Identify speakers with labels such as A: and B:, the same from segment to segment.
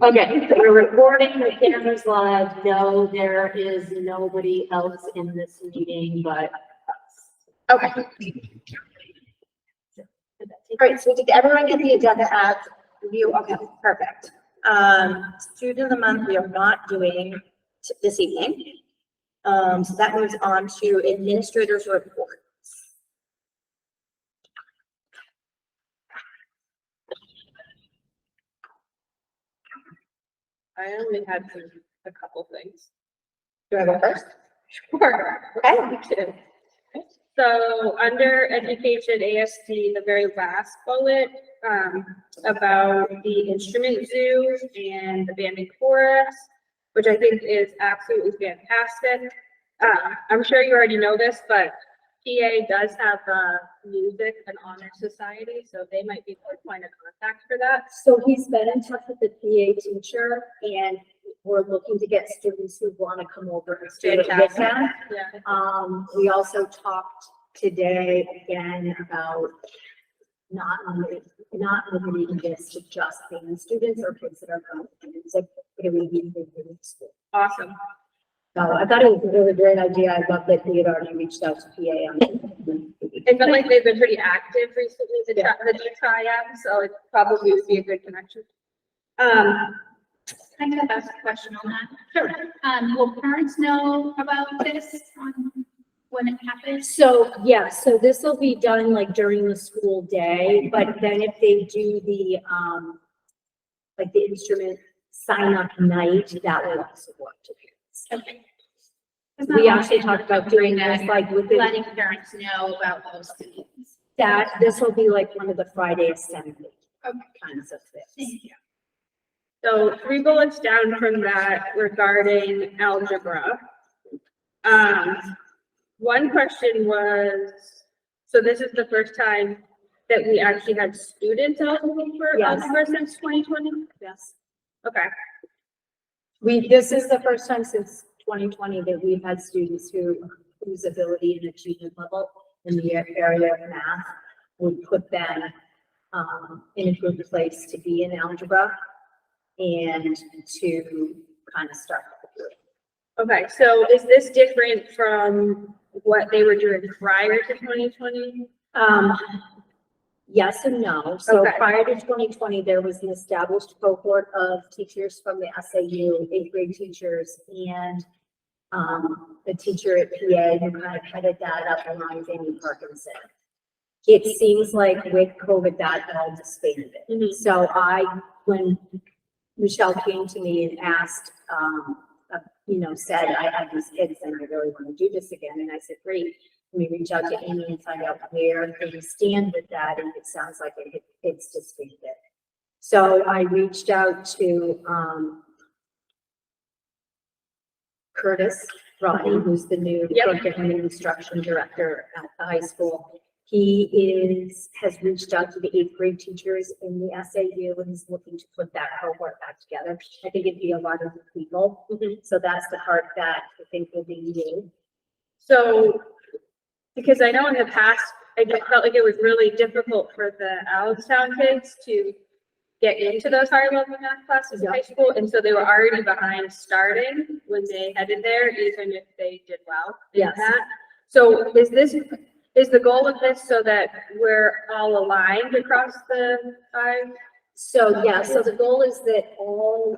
A: Okay, so we're recording, the camera's live. No, there is nobody else in this meeting but us.
B: Okay. All right, so did everyone get the agenda as review? Okay, perfect. Student of the month, we are not doing this evening. So that moves on to administrators report.
C: I only had a couple things.
B: Do I go first?
C: Sure.
B: Okay.
C: Me too. So under education ASD, the very last bullet, about the instrument zoo and the band and chorus, which I think is absolutely fantastic. I'm sure you already know this, but PA does have music and honor society, so they might be a point of contact for that.
A: So he's been in touch with the PA teacher and we're looking to get students who want to come over and do it with
C: Fantastic.
A: him.
C: Yeah.
A: We also talked today again about not limiting this to just band students or kids that are going to music, but it would be in school.
C: Awesome.
A: So I thought it was a really great idea. I love that he had already reached out to PA on it.
C: I feel like they've been pretty active recently, the triad, so it probably would be a good connection.
D: I can ask a question on that. Sure. Will parents know about this when it happens?
A: So, yeah, so this will be done like during the school day, but then if they do the, like the instrument sign up night, that will also go up to parents.
D: Okay.
A: We actually talked about doing this like with
D: Letting parents know about those things.
A: that, this will be like one of the Friday assembly kinds of things.
D: Thank you.
C: So 3 bullets down from that regarding algebra. One question was, so this is the first time that we actually had students eligible for
A: Yes.
C: algebra since 2020?
A: Yes.
C: Okay,
A: This is the first time since 2020 that we've had students whose ability and achievement level in the area of math would put them in a good place to be in algebra and to kind of start.
C: okay, so is this different from what they were doing prior to 2020?
A: Yes and no. So
C: Okay.
A: prior to 2020, there was an established cohort of teachers from the SAU, 8th grade teachers, and the teacher at PA who kind of headed that up along with Amy Parkinson. It seems like with COVID, that all disbanded.
C: Mhm.
A: So when Michelle came to me and asked, said, I have these kids and I really want to do this again. And I said, great. Let me reach out to Amy and find out where things stand with that. And it sounds like it's disbanded. So I reached out to Curtis Rodney, who's the new curriculum and instruction director at the high school. He has reached out to the 8th grade teachers in the SAU and is looking to put that cohort back together. I think it'd be a lot of people. So that's the part that I think will be new.
C: So, because I know in the past, I just felt like it was really difficult for the Allenstown kids to get into those higher level math classes in high school. And so they were already behind starting when they headed there, even if they did well in
A: Yes.
C: that. So is the goal of this so that we're all aligned across the 5?
A: So, yeah, so the goal is that all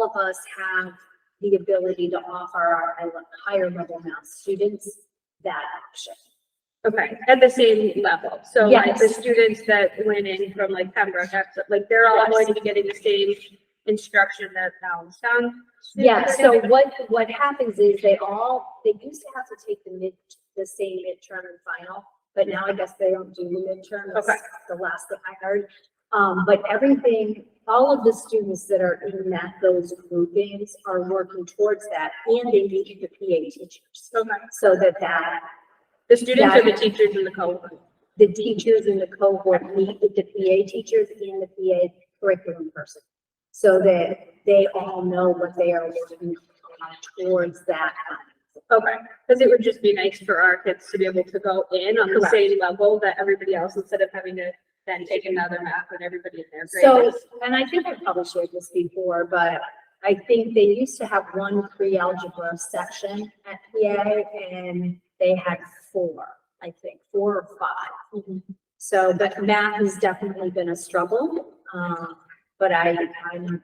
A: of us have the ability to offer our higher level math students that option.
C: Okay, at the same level. So like the
A: Yes.
C: students that went in from like Pembroke, like they're all going to be getting the same instruction that Allenstown.
A: Yeah, so what happens is they used to have to take the same midterm and final, but now I guess they don't do the midterm. That's
C: Okay.
A: the last that I heard. But all of the students that are in those groupings are working towards that, and they meet the PA teachers.
C: Okay.
A: So that
C: The students
A: Yeah.
C: or the teachers in the cohort?
A: the teachers in the cohort meet with the PA teachers and the PA curriculum person. So that they all know what they are working towards that.
C: Okay, because it would just be nice for our kids to be able to go in on the
A: Correct.
C: same level that everybody else, instead of having to then take another math and everybody in their
A: So,
C: grade.
A: and I think I probably shared this before, but I think they used to have one pre-algebra section at PA and they had four, I think, 4 or 5. So, but math has definitely been a struggle. But I'm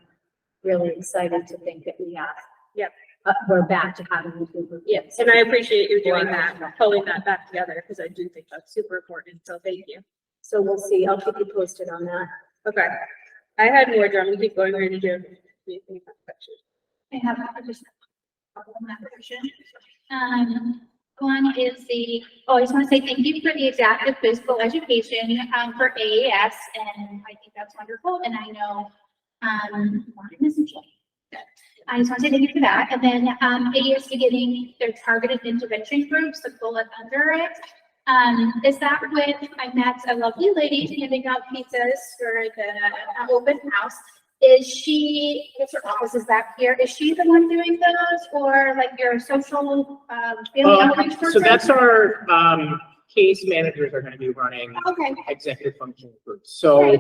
A: really excited to think that we have.
C: Yep.
A: We're back to having a group of
C: Yes,
A: kids.
C: and I appreciate you doing that, pulling that back together, because I do think that's super important, so thank you.
A: So we'll see. I'll keep you posted on that.
C: Okay. I had more, John, we keep going, we're gonna do.
D: I have just a couple of questions. One is I just want to say thank you for the adaptive physical education, for AAS, and I think that's wonderful, and I know, I just want to say thank you for that, and then, AAS beginning their targeted intervention groups, the bullet under it. Is that when I met a lovely lady handing out pizzas for the open house? Is her office is back here, is she the one doing those, or like your social, family outreach person?
E: So that's our, case managers are gonna be running
D: Okay,
E: executive function groups. So,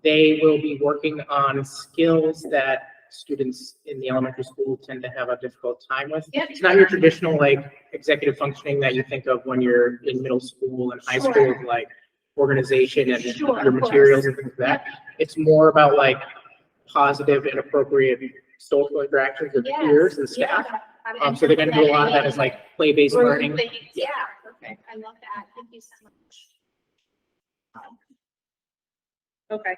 E: they will be working on skills that students in the elementary school tend to have a difficult time with.
D: Yep.
E: It's not your traditional like executive functioning that you think of when you're in middle school and high
D: Sure.
E: school, of, like organization and
D: Sure,
E: your
D: of course.
E: materials and things like that. It's more about like positive and appropriate social interactions with peers and staff. So they're gonna do a lot of that as like play-based learning.
D: Yeah, perfect, I love that, thank you so much.
C: Okay.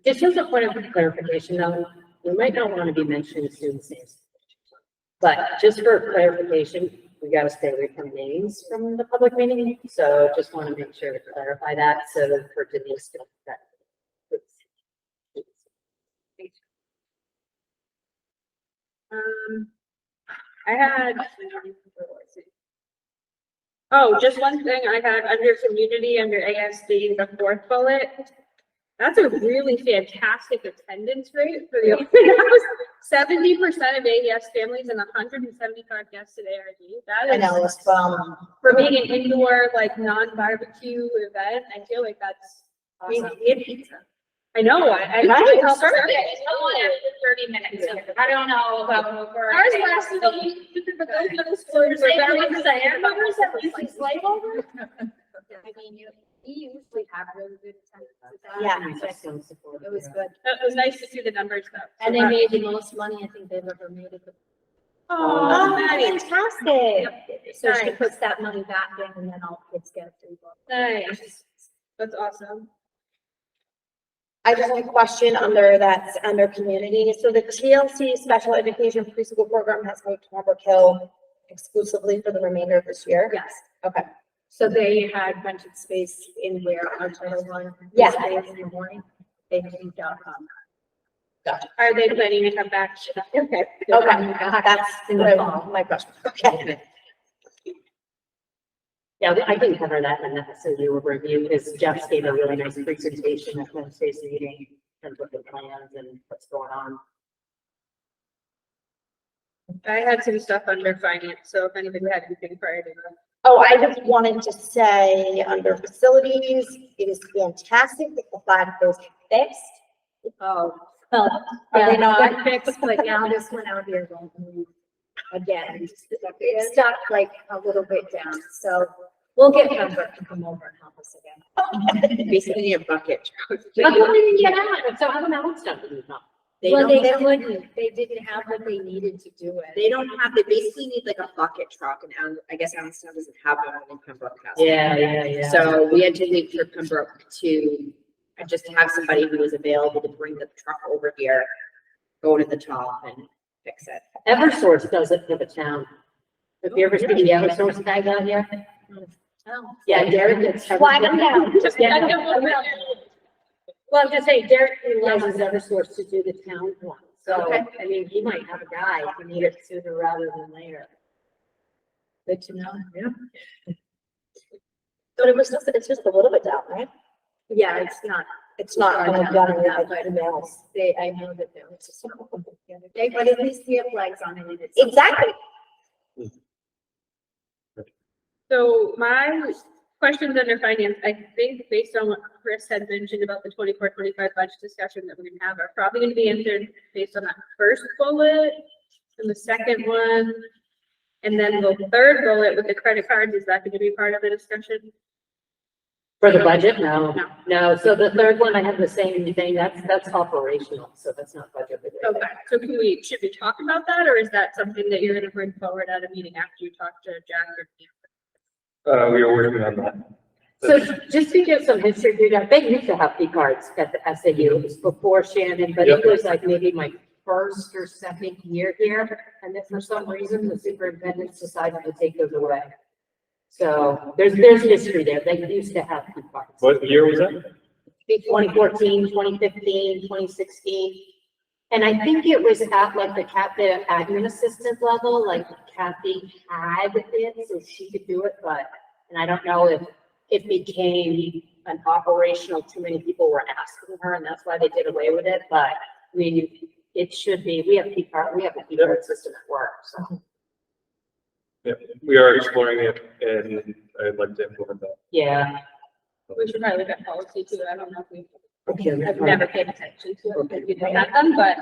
F: Just as a point of clarification, though, we might not want to be mentioning students' names. But just for clarification, we got to stay away from names from the public meeting. So just want to make sure to clarify that so that for Denise to that.
C: I had. Oh, just one thing I had under community, under ASD, the 4th bullet. That's a really fantastic attendance rate for the open house. 70% of AES families and 175 guests at ARD. That
B: I know,
C: is,
B: it's,
C: for being an indoor, like, non-barbecue event, I feel like that's awesome.
A: We had pizza.
C: I know, I
B: Right.
C: helped serve it.
D: Someone after 30 minutes, I don't know about.
C: Ours lasted a week, but those middle schoolers are very excited.
A: Remembers that we used to slave over? I mean, we usually have really good attendance at that.
B: Yeah.
A: It was good.
C: It was nice to see the numbers though.
A: And they made the most money I think they've ever made at the.
B: oh,
C: Nice.
B: fantastic.
A: So she
C: Nice.
A: puts that money back in and then all kids get a free book.
C: Nice. That's awesome.
B: I just have a question that's under community. So the TLC special education preschool program has moved to Pembroke Hill exclusively for the remainder of this year?
A: Yes.
B: Okay.
A: So they had rented space in where our Title I.
B: Yeah.
A: space in the morning. They moved out.
C: Are they planning to come back?
B: Okay, that's
A: In the fall.
B: my question. Okay.
F: Yeah, I can cover that in the SOU review because Jeff gave a really nice presentation at Wednesday's meeting in terms of the plans and what's going on.
C: I had some stuff under finance, so if anybody had anything prior to that.
B: Oh, I just wanted to say, under facilities, it is fantastic that the flag post fixed.
A: Oh, well,
B: Are
A: yeah,
B: they not?
A: got fixed, but now this one out here won't move again. It's stuck like a little bit down, so we'll get Pembroke to come over and help us again.
F: Basically a bucket.
A: How come they didn't get out?
F: So how come that one's done?
A: Well, they couldn't, they didn't have what they needed to do it.
G: They don't have, they basically need like a bucket truck and I guess Allenstown doesn't have one in Pembroke has.
F: Yeah.
G: So we had to wait for Pembroke to just have somebody who was available to bring the truck over here, go to the top and fix it.
F: Eversource does it for the town. Have you ever seen the Eversource guy down here?
A: Oh.
F: Yeah, Derek gets.
B: Flag them down.
F: Well, I'm just saying, Derek utilizes Eversource to do the town one. So,
A: Okay.
F: I mean, he might have a guy if you need it sooner rather than later.
A: Good to know. Yeah.
B: But it's just a little bit down, right?
A: Yeah, it's not
B: coming down with
A: that,
B: like
A: but
B: emails.
A: I know that there was just. But at least we have flags on it and it's.
B: Exactly.
C: So my questions under finance, I think based on what Chris had mentioned about the 24-25 budget discussion that we're gonna have are probably gonna be answered based on that first bullet and the second one. And then the third bullet with the credit cards, is that gonna be part of the discussion?
F: For the budget, no. So the third one, I have the same thing. That's operational, so that's not budget related.
C: Okay, so should we talk about that, or is that something that you're gonna bring forward at a meeting after you talk to Jack or?
H: We are working on that.
F: So just to give some history, they used to have P cards at the SAU. It was before Shannon, but it was like maybe my first or second year here. And then for some reason, the superintendents decided to take those away. So there's history there. They used to have P cards.
H: What year was that?
F: 2014, 2015, 2016. And I think it was at like the admin assistant level, like Kathy had it, so she could do it, but, and I don't know if it became an operational, too many people were asking her, and that's why they did away with it, but I mean, it should be, we have a P card system at work, so.
H: Yeah, we are exploring it and I'd like to implement that.
F: Yeah.
C: We should probably look at policy too, I don't know if we,
F: Okay.
C: I've never paid attention to it, because we don't have them, but.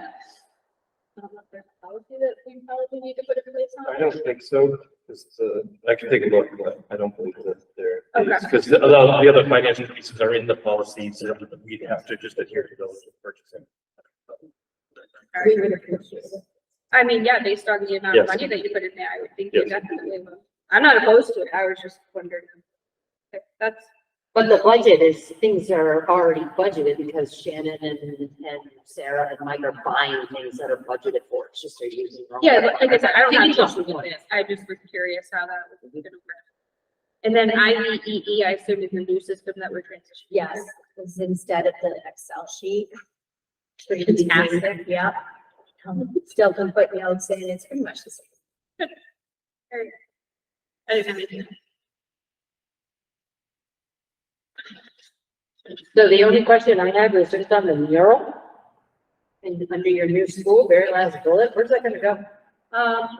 C: I don't know if there's a policy that we probably need to put in place on.
H: I don't think so, because, I can take a look, but I don't believe that there
C: Okay.
H: is, because the other financial pieces are in the policies, so we'd have to just adhere to those with purchasing.
A: We would appreciate it.
C: I mean, yeah, based on the amount of
H: Yes.
C: money that you put in there, I would think you
H: Yes.
C: definitely will. I'm not opposed to it, I was just wondering. Okay, that's,
F: But the budget is, things are already budgeted because Shannon and Sarah and Mike are buying things that are budgeted for. It's just they're using. wrong.
C: yeah, like I said, I don't have
F: Think
C: an
F: it's
C: issue
F: a-
C: with this, I just was curious how that was gonna work. And then IVEE, I assume is the new system that we're transitioning.
A: Yes, it's instead of the Excel sheet.
C: Fantastic.
A: Yeah. Still can put notes in, it's pretty much the same.
C: I didn't have anything.
F: So the only question I have is just on the mural. And under your new school, very last bullet, where's that gonna go?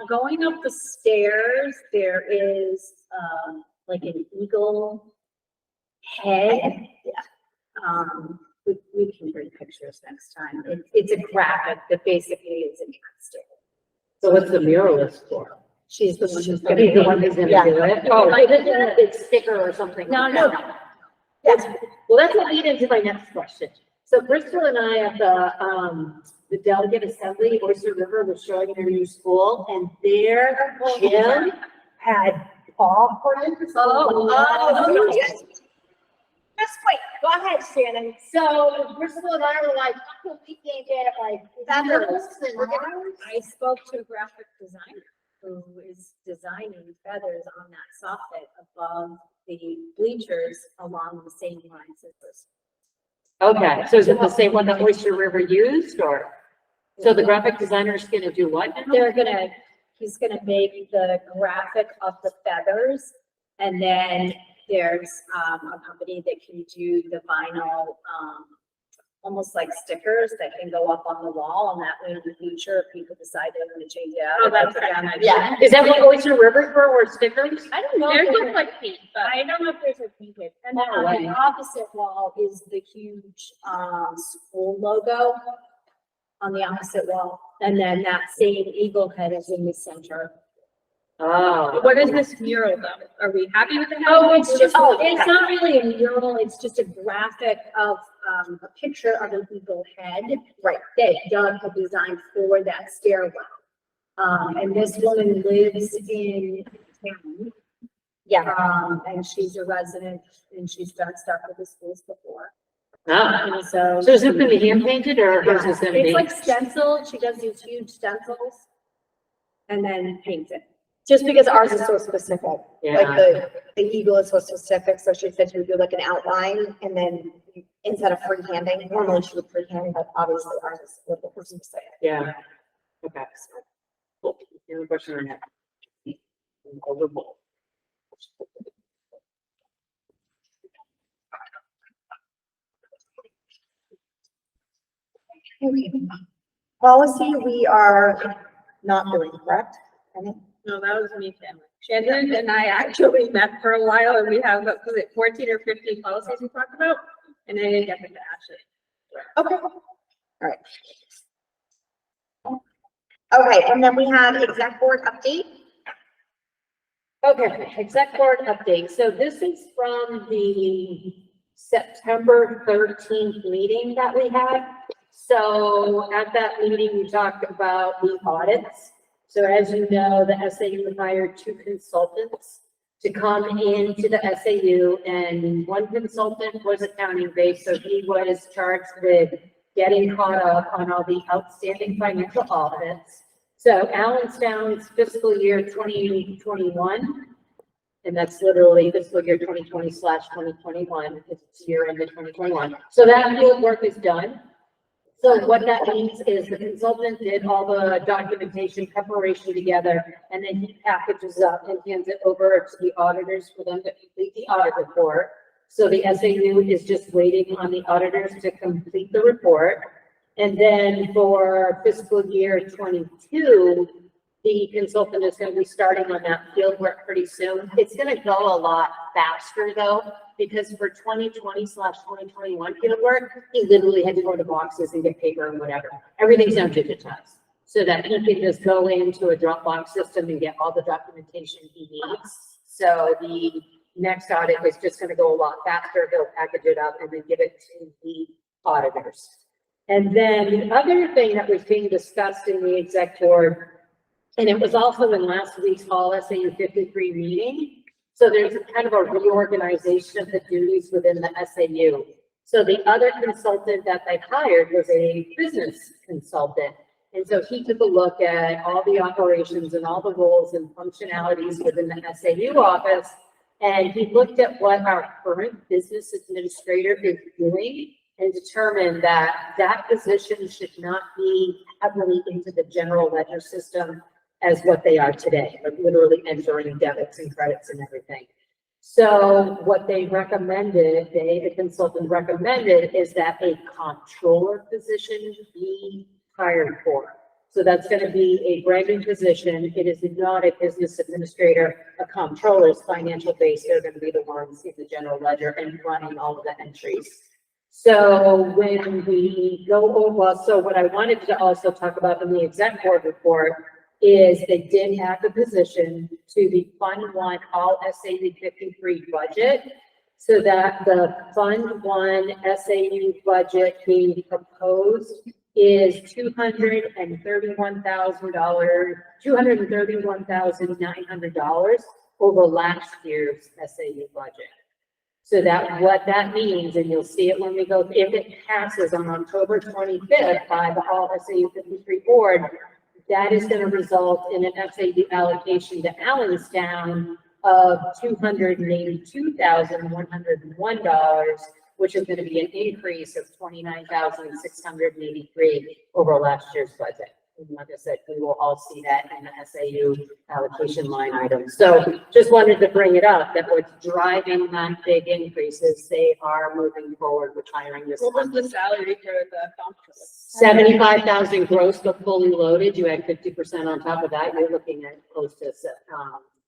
A: Going up the stairs, there is, like an eagle head. We can bring pictures next time. It's a graphic that basically is in stair.
F: So what's the mural is for?
A: She's the one who's
F: Are you the one who's gonna do it? Oh,
A: Yeah.
F: I didn't know a big sticker or something.
A: No,
F: like that.
A: no. Yes,
F: Well, that's what lead into my next question. So Bristol and I at the delegate assembly, Oyster River was showing their new school and their gym had paw prints.
B: yes. Just wait, go ahead, Shannon.
F: So Bristol and I were like, how come we can't get like feathers and ours?
A: I spoke to a graphic designer who is designing feathers on that soffit above the bleachers along the same lines as this.
F: Okay, so is it the same one that Oyster River used or? So the graphic designer is gonna do what? now?
A: He's gonna make the graphic of the feathers. And then there's, a company that can do the vinyl, almost like stickers that can go up on the wall. And that way in the future, if people decide they want to change it out.
C: Oh, that's
A: they put it on
C: right.
A: that-
B: Yeah.
F: Is that what Oyster River for or stickers?
A: I don't know. if
C: There's
A: there's
C: one
A: a-
C: like paint, but
A: I don't know if there's a painted. And then
F: Oh,
A: on the
F: wow.
A: opposite wall is the huge, school logo on the opposite wall. And then that same eagle head is in the center.
F: Oh.
C: what is this mural though? Are we happy with the?
A: Oh, it's just,
C: okay.
A: it's not really a mural, it's just a graphic of, a picture of an eagle head. Right. That Doug had designed for that stairwell. And this woman lives in town.
B: Yeah.
A: And she's a resident and she's done stuff with the schools before.
F: Ah.
A: And so.
F: So is it gonna be hand painted or is this gonna
A: It's
F: be?
A: like stenciled, she does these huge stencils. And then paints it.
B: Just because ours is so specific, like
F: Yeah.
B: the eagle is so specific, so she said she would do like an outline and then instead of freehanding, normally she would freehand, but obviously ours is a little more specific.
F: Yeah. Okay. Cool. Any other question on that? Overboard.
B: Policy, we are not doing, correct?
C: No, that was me, family. Shannon and I actually met for a while and we have, was it 14 or 15 policies we talked about? And I didn't get them to Ashley.
B: Okay. All right. Okay, and then we have exec board update.
F: Okay, exec board update. So this is from the September 13th meeting that we had. So at that meeting, we talked about the audits. So as you know, the SAU hired 2 consultants to come into the SAU, and one consultant was accounting based, so he was charged with getting caught up on all the outstanding financial audits. So Allenstown's fiscal year 2021, and that's literally fiscal year 2020/2021, it's year ended 2021. So that field work is done. So what that means is the consultant did all the documentation preparation together, and then he packages up and hands it over to the auditors for them to complete the audit report. So the SAU is just waiting on the auditors to complete the report. And then for fiscal year 22, the consultant is going to be starting on that field work pretty soon. It's going to go a lot faster though, because for 2020/2021 field work, he literally had to go to boxes and get paper and whatever. Everything's now digitized, so that he can just go into a Dropbox system and get all the documentation he needs. So the next audit is just going to go a lot faster. He'll package it up and then give it to the auditors. And then the other thing that was being discussed in the exec board, and it was also in last week's All SAU 53 meeting. So there's kind of a reorganization of the duties within the SAU. So the other consultant that they hired was a business consultant. And so he took a look at all the operations and all the roles and functionalities within the SAU office. And he looked at what our current business administrator is doing and determined that that position should not be heavily into the general ledger system as what they are today, like literally entering debits and credits and everything. So what they recommended, the consultant recommended, is that a comptroller position be hired for. So that's going to be a brand new position. It is not a business administrator. A comptroller's financial base, they're going to be the ones in the general ledger and running all of the entries. So when we go over, so what I wanted to also talk about in the exec board report is they did have the position to the Fund 1 All SAU 53 budget, so that the Fund 1 SAU budget being proposed is $231,900 over last year's SAU budget. So that what that means, and you'll see it when we go, if it passes on October 25th by the All SAU 53 board, that is going to result in an SAU allocation to Allenstown of $282,101, which is going to be an increase of $29,683 over last year's budget. And like I said, we will all see that in the SAU allocation line item. So just wanted to bring it up that what's driving that big increase is they are moving forward with hiring this.
C: What was the salary for the comptroller?
F: 75,000 gross, but fully loaded. You had 50% on top of that. You're looking at close to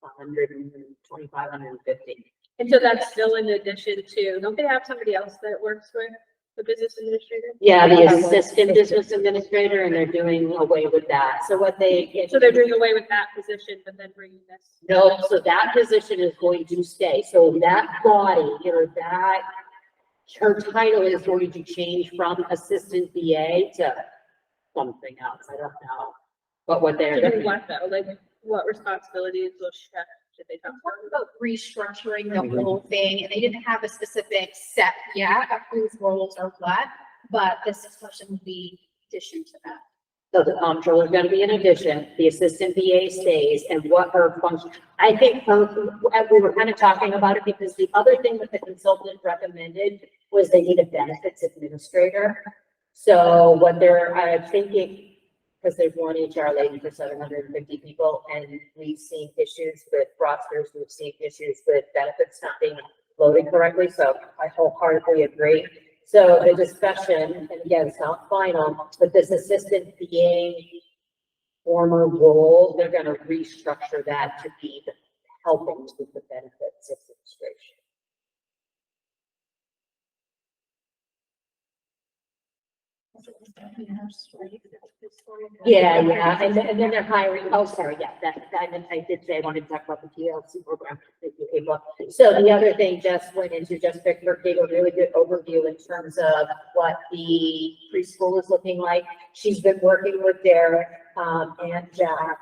F: 125, 150.
C: And so that's still in addition to, don't they have somebody else that works with the business administrator?
F: Yeah, the assistant business administrator, and they're doing away with that. So what they.
C: So they're doing away with that position, but then bringing this.
F: No, so that position is going to stay. So that body, that her title is going to change from assistant BA to something else. I don't know. But what they're
C: Doing what though? Like what responsibilities will should they talk
D: Talking
C: about?
D: about restructuring the whole thing, and they didn't have a specific set yet of whose roles or what, but this question would be addition to that.
F: So the comptroller is going to be an addition, the assistant BA stays, and what her function, I think, we were kind of talking about it because the other thing that the consultant recommended was they need a benefits administrator. So what they're thinking, because there's one HR lady for 750 people, and we've seen issues with rosters, we've seen issues with benefits not being loaded correctly, so I wholeheartedly agree. So the discussion, and again, it's not final, but this assistant BA former role, they're gonna restructure that to be the helping with the benefits administration. Yeah, yeah, and then they're hiring, oh, sorry, yeah, I did say I wanted to talk about the TLC program. So the other thing just went into, just Victor gave a really good overview in terms of what the preschool is looking like. She's been working with Derek, and Jack,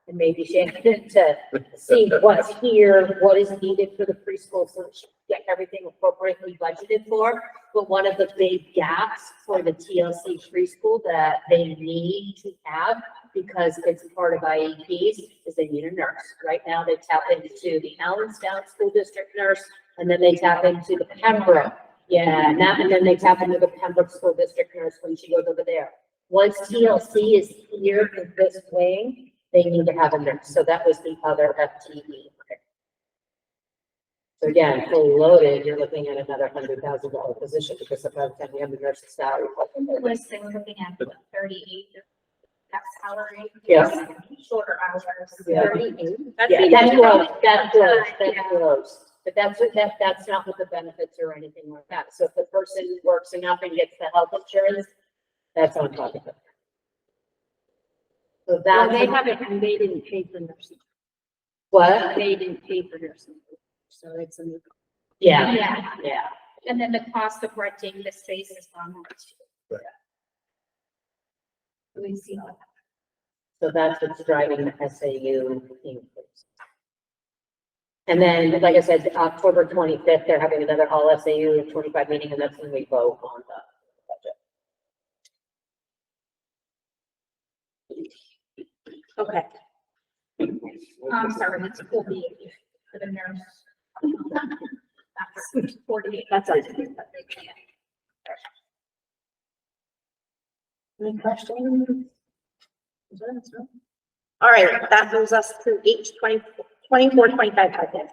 F: and maybe Shannon to see what's here, what is needed for the preschool, so that she can get everything appropriately budgeted for. But one of the big gaps for the TLC preschool that they need to have, because it's part of IEPs, is they need a nurse. Right now, they tap into the Allenstown School District nurse, and then they tap into the Pembroke. Yeah, and then they tap into the Pembroke School District nurse when she goes over there. Once TLC is here in this wing, they need to have a nurse. So that was the other FTE. So again, fully loaded, you're looking at another $100,000 position, because by the time we have the nurse's salary.
D: Was they were looking at what, 38, that salary?
F: Yeah.
D: Shorter hours.
F: Yeah.
D: 38.
F: Yeah, that's close. But that's not with the benefits or anything like that. So if the person works enough and gets the health insurance, that's on top of it. So
A: Well,
F: that,
A: they didn't pay for nursing.
F: what?
A: They didn't pay for nursing. So it's a new.
F: Yeah,
D: Yeah,
F: yeah.
D: and then the cost of renting the space is gone up too. We see all that.
F: So that's what's driving the SAU increase. And then, like I said, October 25th, they're having another all SAU 25 meeting, and that's when we vote on the budget.
A: Okay.
D: Sorry, that's 48 for the nurse. That's 48.
A: That's all.
B: Any questions? All right, that moves us to H24, 25 budget.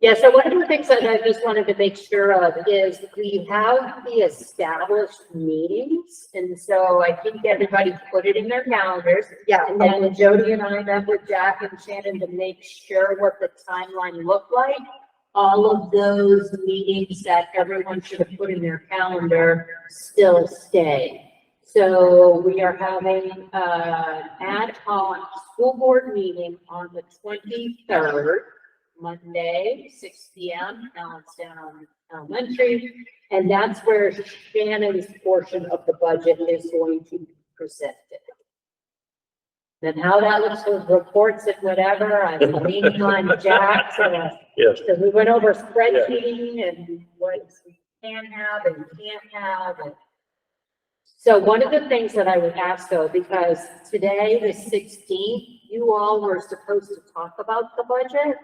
F: Yeah, so one of the things that I just wanted to make sure of is we have the established meetings. And so I think everybody put it in their calendars.
B: Yeah.
F: And then Jody and I met with Jack and Shannon to make sure what the timeline looked like. All of those meetings that everyone should have put in their calendar still stay. So we are having an ad hoc school board meeting on the 23rd, Monday, 6 p.m., Allenstown Elementary. And that's where Shannon's portion of the budget is going to be presented. And how that looks with reports and whatever, I'm leaning on Jack.
H: Yes.
F: So we went over spreadsheeting and what we can have and can't have. And so one of the things that I would ask though, because today, the 16th, you all were supposed to talk about the budget.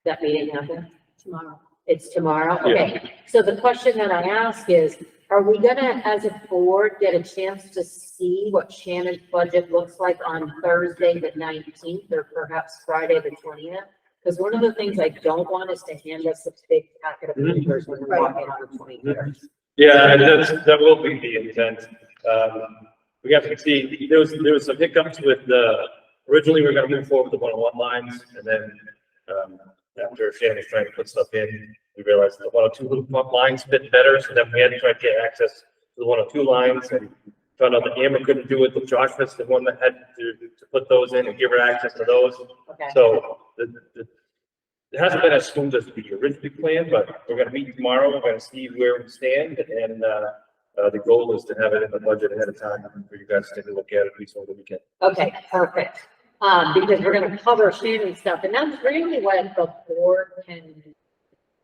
F: That meeting happened tomorrow. It's tomorrow? Okay. So the question that I ask is, are we gonna, as a board, get a chance to see what Shannon's budget looks like on Thursday, the 19th, or perhaps Friday, the 20th? Because one of the things I don't want is to hand us a big packet of papers when we're walking on the 23rd.
H: Yeah, and that will be the intent. We have to see, there was some hiccups with originally we were gonna move forward with the one-on-one lines, and then, after Shannon was trying to put stuff in, we realized the 102 lines fit better, so then we had to try to get access to the 102 lines, and found out that Amber couldn't do it, but Josh was the one that had to put those in and give her access to those.
F: Okay.
H: So it hasn't been as smooth as we originally planned, but we're gonna meet tomorrow, we're gonna see where we stand, and the goal is to have it in the budget ahead of time for you guys to take a look at it, at least over the weekend.
F: Okay, perfect. Because we're gonna cover Shannon's stuff, and that's really what the board can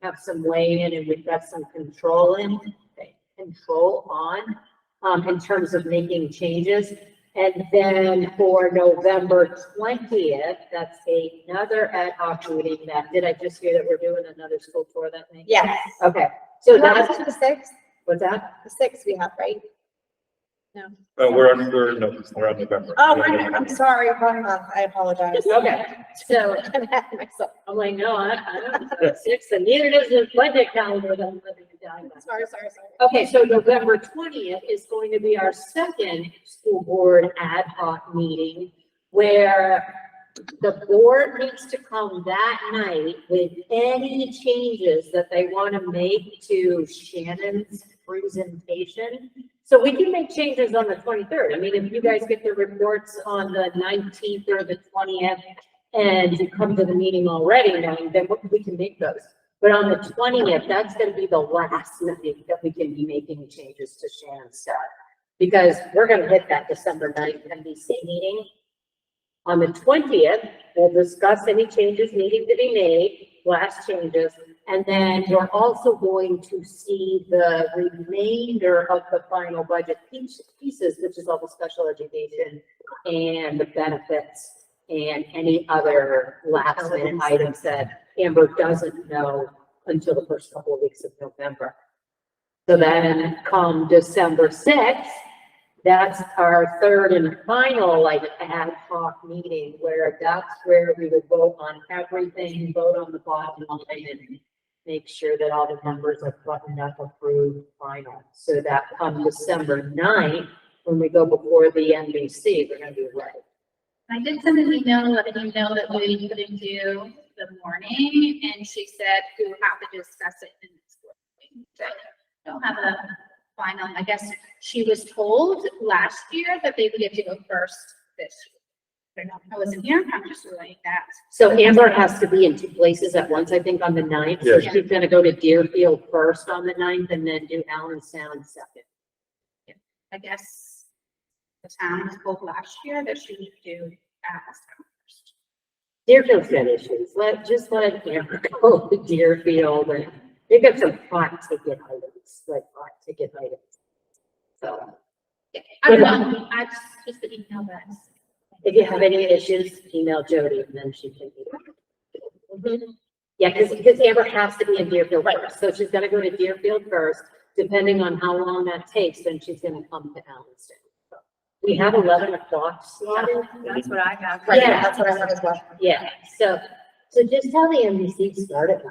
F: have some weigh in, and we've got some control on, in terms of making changes. And then for November 20th, that's another ad hoc meeting did I just hear that we're doing another school tour that night?
B: Yes.
F: Okay, so
B: That's
F: that's,
B: the 6th,
F: what's that?
B: the 6th we have, right?
H: We're on November.
B: Oh, I'm sorry, wrong month. I apologize.
F: Okay, so I'm like, no, I don't, six, and neither does the budget calendar that I'm living down.
B: Sorry.
F: Okay, so November 20th is going to be our second school board ad hoc meeting where the board needs to come that night with any changes that they want to make to Shannon's presentation. So we can make changes on the 23rd. I mean, if you guys get the reports on the 19th or the 20th and you come to the meeting already, then we can make those. But on the 20th, that's going to be the last night that we can be making changes to Shannon's stuff. Because we're going to hit that December 9th NBC meeting. On the 20th, we'll discuss any changes needing to be made, last changes, and then you're also going to see the remainder of the final budget pieces, which is all the special education and the benefits and any other last minute items that Amber doesn't know until the first couple of weeks of November. So then come December 6th, that's our third and final like ad hoc meeting where that's where we would vote on everything, vote on the bottom line and make sure that all the numbers are buttoned up, approved, final. So that come December 9th, when we go before the NBC, we're gonna be ready.
D: I did send an email letting you know that we couldn't do the morning, and she said we would have to discuss it in this morning. So don't have a final, I guess she was told last year that they would get to go first this year. I wasn't here, I'm just relaying that.
F: So Amber has to be in two places at once, I think, on the 9th. So
H: Yeah.
F: she's gonna go to Deerfield first on the 9th and then do Allen Sound second.
D: I guess the town was told last year that she would do Allenstown first.
F: Deerfield's got issues. Just let Amber go to Deerfield and they got some hot ticket items, like hot ticket items. So
D: Yeah, I don't know, I just the email that.
F: if you have any issues, email Jody and then she can. Yeah, because Amber has to be in Deerfield first. So she's gonna go to Deerfield first, depending on how long that takes, then she's gonna come to Allenstown. We have 11 o'clock slotted.
B: That's what I have.
F: Right,
B: Yeah, that's what I have as well.
F: Yeah, so just tell the NBC to start it.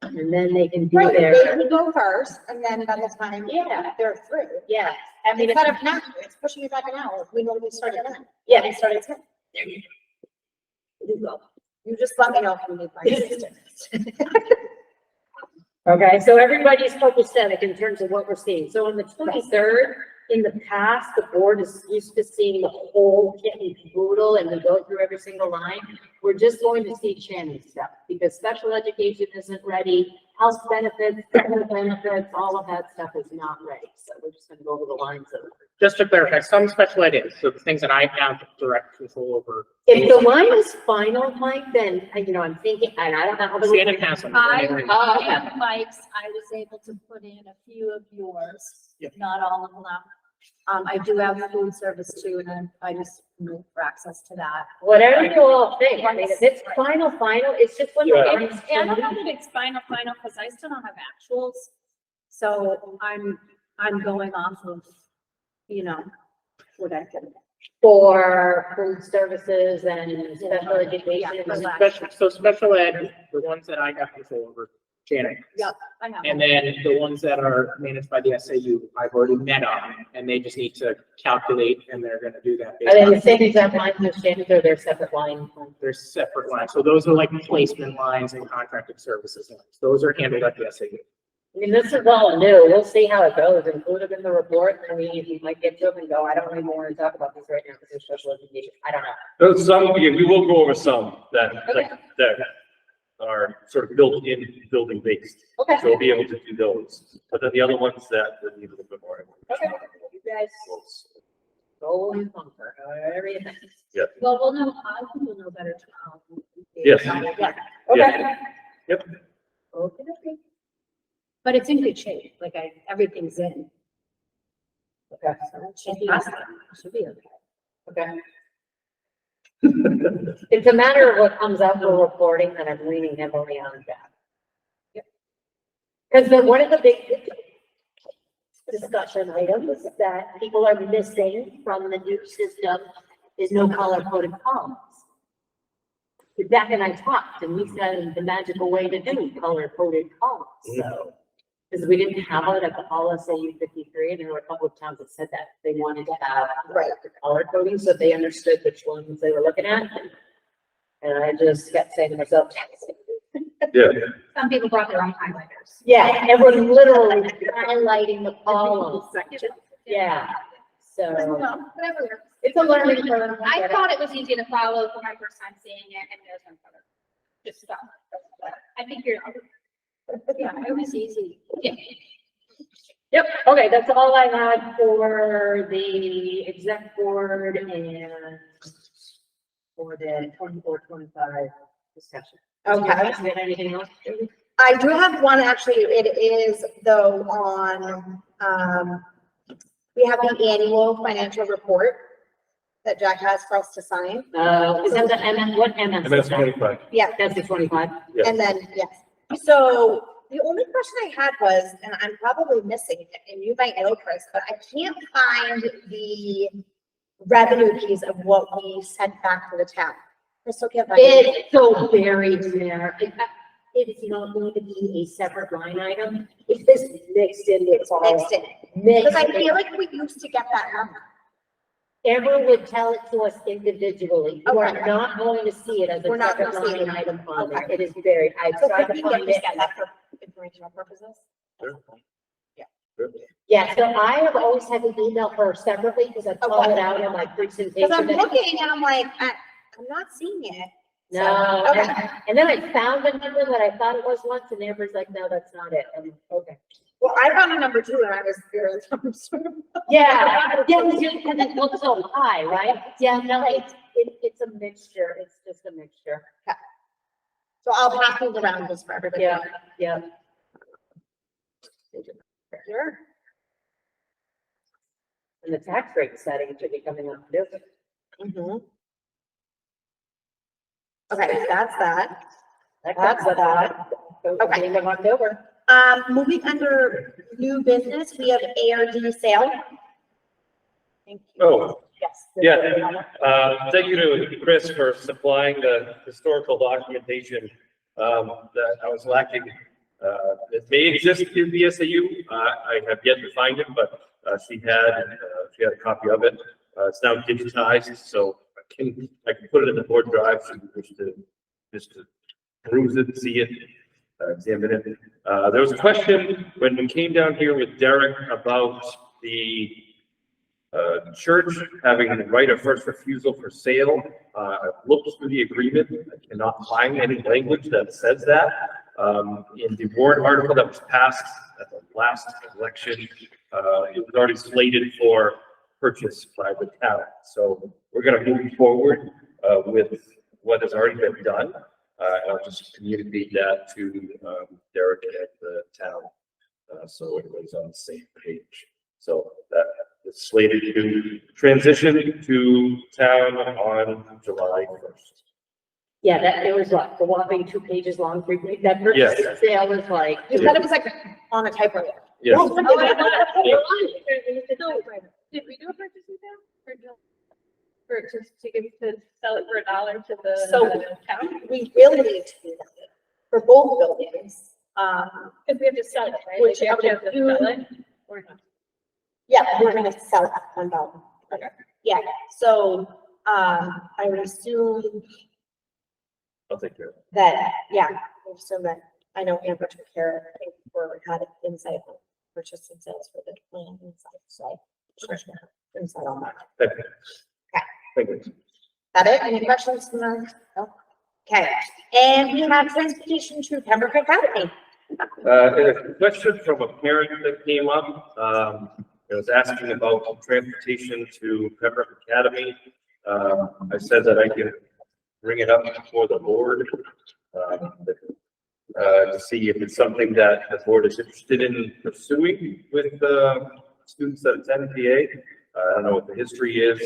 F: And then they can do
B: Right, they
F: their,
B: can go first, and then by the time
F: Yeah.
B: they're through.
F: yeah, I mean,
B: Instead of now, it's pushing it back an hour. We normally start at 9.
F: Yeah.
B: We start at 10.
F: you go.
B: You just let me know if you need my assistance.
F: Okay, so everybody's copacetic in terms of what we're seeing. So on the 23rd, in the past, the board is used to seeing the whole kit and caboodle and we go through every single line. We're just going to see Shannon's stuff because special education isn't ready. Health benefits, federal benefits, all of that stuff is not ready. So we're just gonna go over the lines of.
E: Just to clarify, some special ed is, so the things that I have direct control over.
F: If the line is final, Mike, then, I'm thinking, and I don't know how the.
E: Shannon has them.
F: Okay.
I: Mike's, I was able to put in a few of yours,
E: Yep.
I: not all of them. I do have food service too, and I just move for access to that.
F: Whatever you all think, I mean, if it's final, it's just when the
H: Yeah.
F: lines.
I: And I don't know that it's final, because I still don't have actuals. So I'm going off of, what I can.
F: For food services and special education.
E: So special ed, the ones that I have control over, Shannon.
I: Yep, I have.
E: And then the ones that are managed by the SAU, I've already met on, and they just need to calculate, and they're gonna do that.
F: Are they the
E: based
F: same exact lines as Shannon's or they're separate lines?
E: on their separate lines. So those are like placement lines and contracted services lines. Those are handled at the SAU.
F: I mean, this is all new. We'll see how it goes. Include them in the report. I mean, you might get to them and go, I don't really want to talk about this right now because there's special education. I don't know.
H: Some, yeah, we will go over some that,
F: Okay.
H: that are sort of built in, building based.
F: Okay.
H: So we'll be able to do those. But then the other ones that need a little bit more.
F: Okay. You guys go and conquer, however you think.
I: Well, we'll know, I think we'll know better tomorrow.
H: Yes.
F: Okay.
H: Yep.
F: Okay.
I: But it's in good shape, like everything's in.
F: Okay.
I: So it should be, it should be okay.
F: Okay. It's a matter of what comes out for reporting, and I'm leaning heavily on that. Because one of the big, discussion items that people are missing from the new system is no color coded columns. Beck and I talked and we said the magical way to do color coded columns, so. Because we didn't have it at the policy 53, and there were a couple of towns that said that they wanted to have the color coding, so they understood which ones they were looking at. And I just kept saying to myself,
H: Yeah,
D: Some people brought their own highlighters.
F: yeah, and we're literally highlighting the columns. Yeah, so
D: Whatever.
F: it's a learning curve.
D: I thought it was easy to follow for my first time seeing it, and there's no color. Just stuff. I think you're.
I: Yeah, it was easy.
D: Yeah.
F: Yep, okay, that's all I had for the exec board and for the 24-25 discussion.
B: Okay.
F: Do you guys get anything else? Judy?
B: I do have one, actually, it is though on, we have the annual financial report that Jack has for us to sign.
F: Is that the MM, what MS?
H: MS 25.
B: Yeah,
F: That's the 25?
H: Yeah.
B: and then, yes. So the only question I had was, and I'm probably missing it, and you might know, Chris, but I can't find the revenue piece of what we sent back to the town. Crystal can't find it.
F: It's so buried in there. It is not going to be a separate line item. It's just mixed in, it's all
B: Mixed in.
F: mixed.
B: Because I feel like we used to get that number.
F: Amber would tell it to us individually. You are
B: Okay.
F: not going to see it as a
B: We're not
F: separate
B: gonna see
F: line
B: it.
F: item on there.
B: Okay.
F: It is buried. I
B: So
F: tried
B: could
F: to
B: we
F: find
B: just
F: it.
B: get that for informational purposes?
H: Sure.
F: Yeah, so I have always had to email her separately because I call
B: Okay.
F: it out in my
B: Because
F: presentation.
B: I'm looking and I'm like, I'm not seeing it. So,
F: No,
B: okay.
F: and then I found the number that I thought it was once and Amber's like, no, that's not it. I'm like, okay.
B: Well, I found a number two and I was very concerned.
F: Yeah, because it looks so high, right? Yeah, no, it's a mixture. It's just a mixture.
B: So I'll pass these around just for everybody.
F: Yeah, yeah.
B: Sure.
F: And the tax rate setting should be coming up too.
B: Mhm. Okay, that's that.
F: That's
B: that. Okay.
F: Beginning of October.
B: Moving under new business, we have ARD sale. Thank you.
H: Oh,
B: Yes.
H: yeah, thank you to Chris for supplying the historical documentation, that I was lacking. It may exist in the SAU, I have yet to find it, but, she had a copy of it. It's now digitized, so I can put it in the board drive, so you wish to, just to peruse it, see it, examine it. There was a question when we came down here with Derek about the church having the right of first refusal for sale. I've looked through the agreement. I cannot find any language that says that. In the warrant article that was passed at the last election, it was already slated for purchase by the town. So we're going to move forward with what has already been done. I'll just communicate that to Derek at the town, so everybody's on the same page. So that is slated to transition to town on July 1st.
F: Yeah, that, it was what, the whopping 2 pages long, 3 pages, that
H: Yes.
F: purchase sale was like.
B: You said it was like on a typewriter.
H: Yes.
C: Oh, I thought- Did we do a purchase and sale? Or no? For just to give, to sell it for $1 to the
B: So-
C: town?
B: We really need to do that for both buildings.
C: Because we have to sell it, right?
B: Which
C: Like, we have
B: I
C: to
B: would
C: sell it or not?
B: Yeah, we're gonna sell that one building. Yeah, so, I would assume
H: I'll take care of it.
B: that, yeah, I assume that, I know Amber took care of, I think, or had insight on purchase and sales for the land inside, so. she's gonna have insight on that.
H: Thank you. Thank you.
B: That it? Any questions from the? No? Okay, and we have transportation to Pembroke Academy.
H: A question from a parent that came up, it was asking about transportation to Pembroke Academy. I said that I can bring it up before the board, to see if it's something that the board is interested in pursuing with the students that attend PA. I don't know what the history is.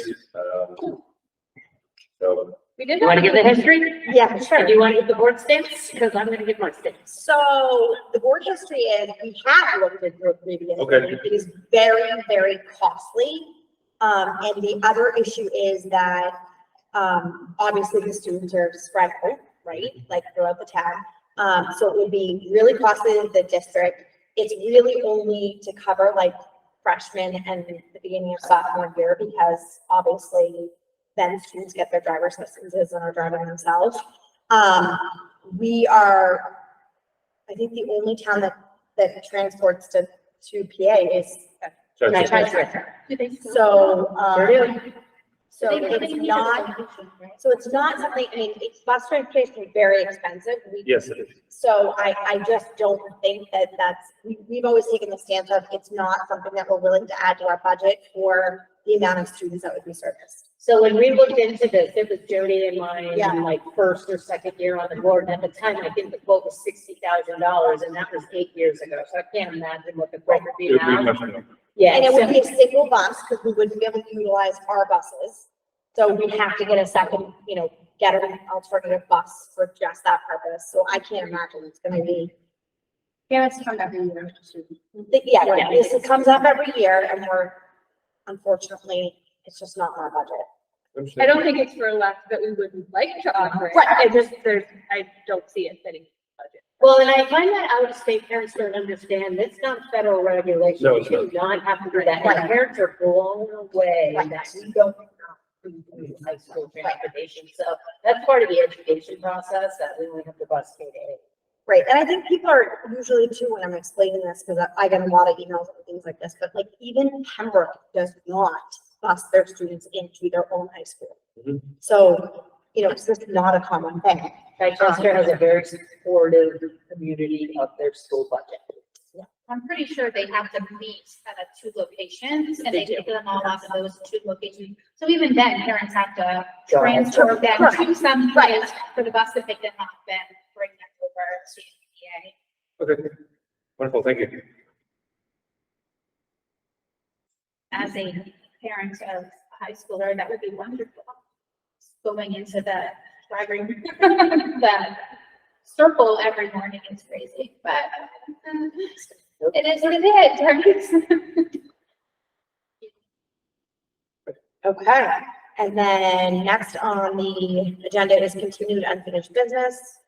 H: So
C: We did
F: You want to give the history?
B: Yeah,
F: Or
B: sure.
F: do you want to give the board stance? Because I'm going to give my stance.
B: So the board history is, we have looked at group previous.
H: Okay.
B: It is very, very costly. And the other issue is that, obviously the students are spread out, right? Like throughout the town. So it would be really costly to the district. It's really only to cover like freshmen and the beginning of sophomore year, because obviously then students get their driver's licenses and are driving themselves. We are, I think, the only town that transports to PA is
H: Gotcha.
B: so, so
D: They
B: it's
D: need
B: not,
D: a location, right?
B: so it's not something, I mean, it's bus transportation is very expensive.
H: Yes, it is.
B: So I just don't think that we've always taken the stance of, it's not something that we're willing to add to our budget for the amount of students that would be serviced.
F: So when we looked into this, it was Jody and mine,
B: Yeah.
F: like first or second year on the board. And at the time, I think the quote was $60,000, and that was 8 years ago. So I can't imagine what the quote would be
H: It would be
F: now.
H: much more.
F: Yeah,
B: And it would
F: so-
B: be a single bus, because we wouldn't be able to utilize our buses. So we'd have to get a second, get an alternative bus for just that purpose. So I can't imagine it's gonna be.
D: Parents come every year.
B: Yeah, right. This comes up every year, and unfortunately, it's just not in our budget.
C: I don't think it's for lack that we wouldn't like to offer it.
B: Right.
C: I don't see it fitting budget.
F: Well, and I find that out-of-state parents don't understand, it's not federal regulation.
H: No,
F: We
H: it's
F: do not have to do that.
B: Right.
F: And parents are blown away
B: Right.
F: that we don't have to do high school transportation. So that's part of the education process, that we only have to bus K to 8.
B: Right, and I think people are usually too, when I'm explaining this, because I get a lot of emails and things like this, but like even Pembroke does not bus their students into their own high school.
H: Mhm.
B: So, it's just not a common thing.
F: Chichester has a very supportive community of their school budget.
D: I'm pretty sure they have to meet at 2 locations and they pick them all off of those 2 locations. So even then, parents have to transfer them to some place for the bus to pick them up and bring them over to PA.
H: Okay. Wonderful, thank you.
D: As a parent of a high schooler, that would be wonderful. Going into the driving, the circle every morning is crazy, but it is what it is.
B: Okay, and then next on the agenda is continued unfinished business.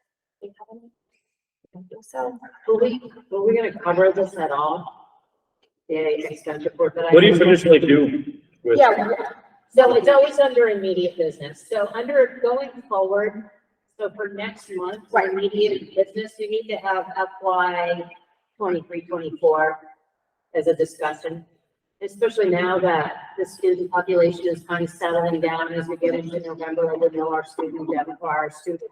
B: Do you have any? I don't think so.
F: Were we gonna cover this at all? The expense report that I.
H: What do you traditionally do with?
B: Yeah,
F: So it's always under immediate business. So under going forward, so for next month, for immediate business, you need to have FY 23-24 as a discussion. Especially now that the student population is kind of settling down as we get into November, we know our student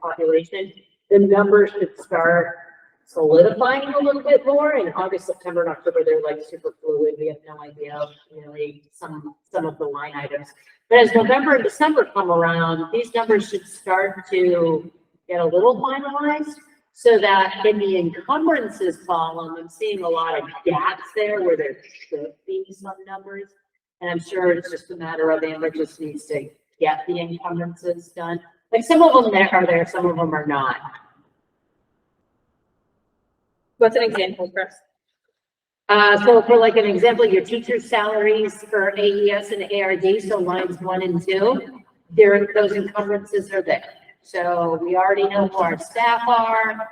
F: population. The numbers should start solidifying a little bit more. In August, September, and October, they're like super fluid. We have no idea really some of the line items. But as November and December come around, these numbers should start to get a little finalized, so that in the encumbrances column, I'm seeing a lot of gaps there where there should be some numbers. And I'm sure it's just a matter of Amber just needs to get the encumbrances done. Like some of them are there, some of them are not.
C: What's an example, Chris?
F: So for like an example, your teacher's salaries for AES and ARD, so lines 1 and 2, those encumbrances are there. So we already know who our staff are.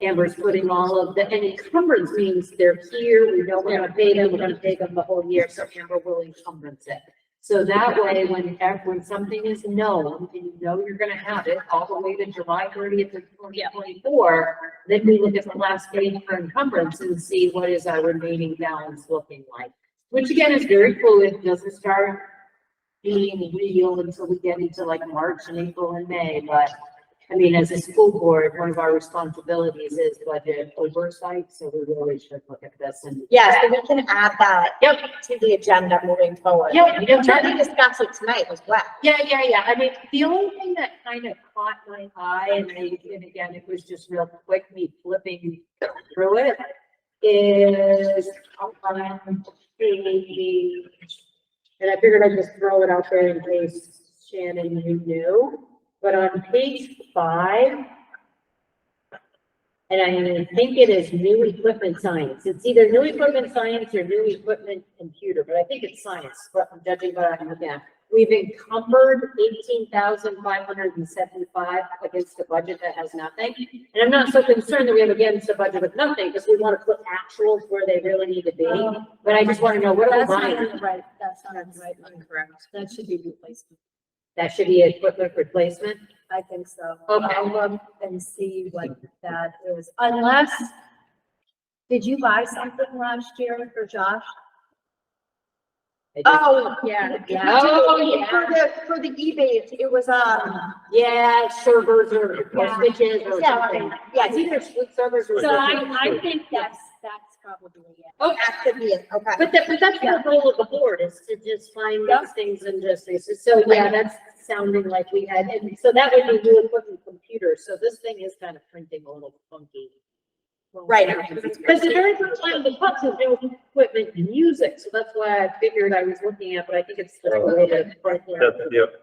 F: Amber's putting all of the, and encumbrance means they're here, we know we're gonna pay them the whole year, so Amber will encumbrance it. So that way, when something is known, and you know you're gonna have it all the way to July 30th of 2024, then we look at the last page for encumbrance and see what is our remaining balance looking like. Which again is very fluid, doesn't start being real until we get into like March and April and May, but I mean, as a school board, one of our responsibilities is budget oversight, so we really should look at this and.
B: yeah, so we can add that
F: Yep.
B: to the agenda moving forward.
F: Yep, yep.
B: We discussed it tonight as well.
F: Yeah. I mean, the only thing that kind of caught my eye, and again, it was just real quick, me flipping through it, is on page, and I figured I'd just throw it out there in case Shannon, you knew. But on page 5, and I think it is new equipment science. It's either new equipment science or new equipment computer, but I think it's science, but I'm judging by what I'm looking at. We've encumbered 18,575 against a budget that has nothing. And I'm not so concerned that we have against a budget with nothing, because we want to put actuals where they really need to be. But I just want to know what are we
B: That's not
F: buying?
B: right, that's not right.
G: Incorrect.
I: That should be replacement.
F: That should be equipment replacement.
I: I think so.
F: Okay.
I: I'll look and see what that is, unless, did you buy something last year for Josh?
B: Oh,
C: Yeah.
B: for the eBay, it was,
F: Yeah, servers or switches or
B: Yeah,
F: something.
B: yeah.
F: It's either servers or.
I: So I think that's probably it.
F: Okay.
B: that could be it, okay.
F: But that's the goal of the board, is to just find these things and just, so yeah, that's sounding like we had, and so that would be new equipment computers, so this thing is kind of printing a little funky.
B: Right.
F: Because the very first time the pucks is new equipment and music, so that's why I figured I was looking at, but I think it's the way to print there.
H: Yep.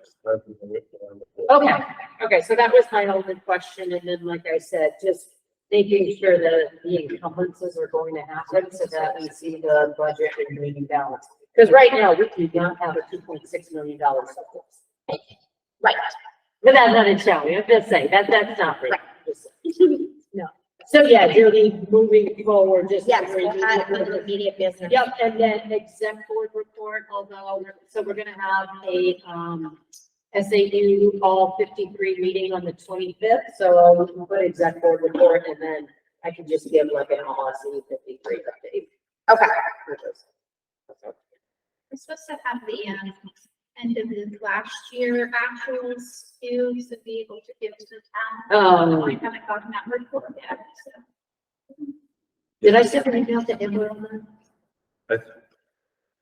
F: Okay, okay, so that was my only question, and then, like I said, just making sure that the encumbrances are going to happen so that we see the budget remaining balanced. Because right now, we do not have a $2.6 million surplus.
B: Right.
F: But that's not in showing, I'm just saying, that's not right.
I: No.
F: So yeah, Judy, moving forward, just.
B: Yes, we'll add it to the immediate business.
F: Yep, and then exec board report, although, so we're gonna have a, SAU all 53 meeting on the 25th, so we can put exec board report, and then I can just give like an LSE 53 update.
B: Okay.
D: We're supposed to have the end of the last year actuals too, to be able to give to the town. I haven't gotten that report yet, so.
F: Did I send an email to Amber on that?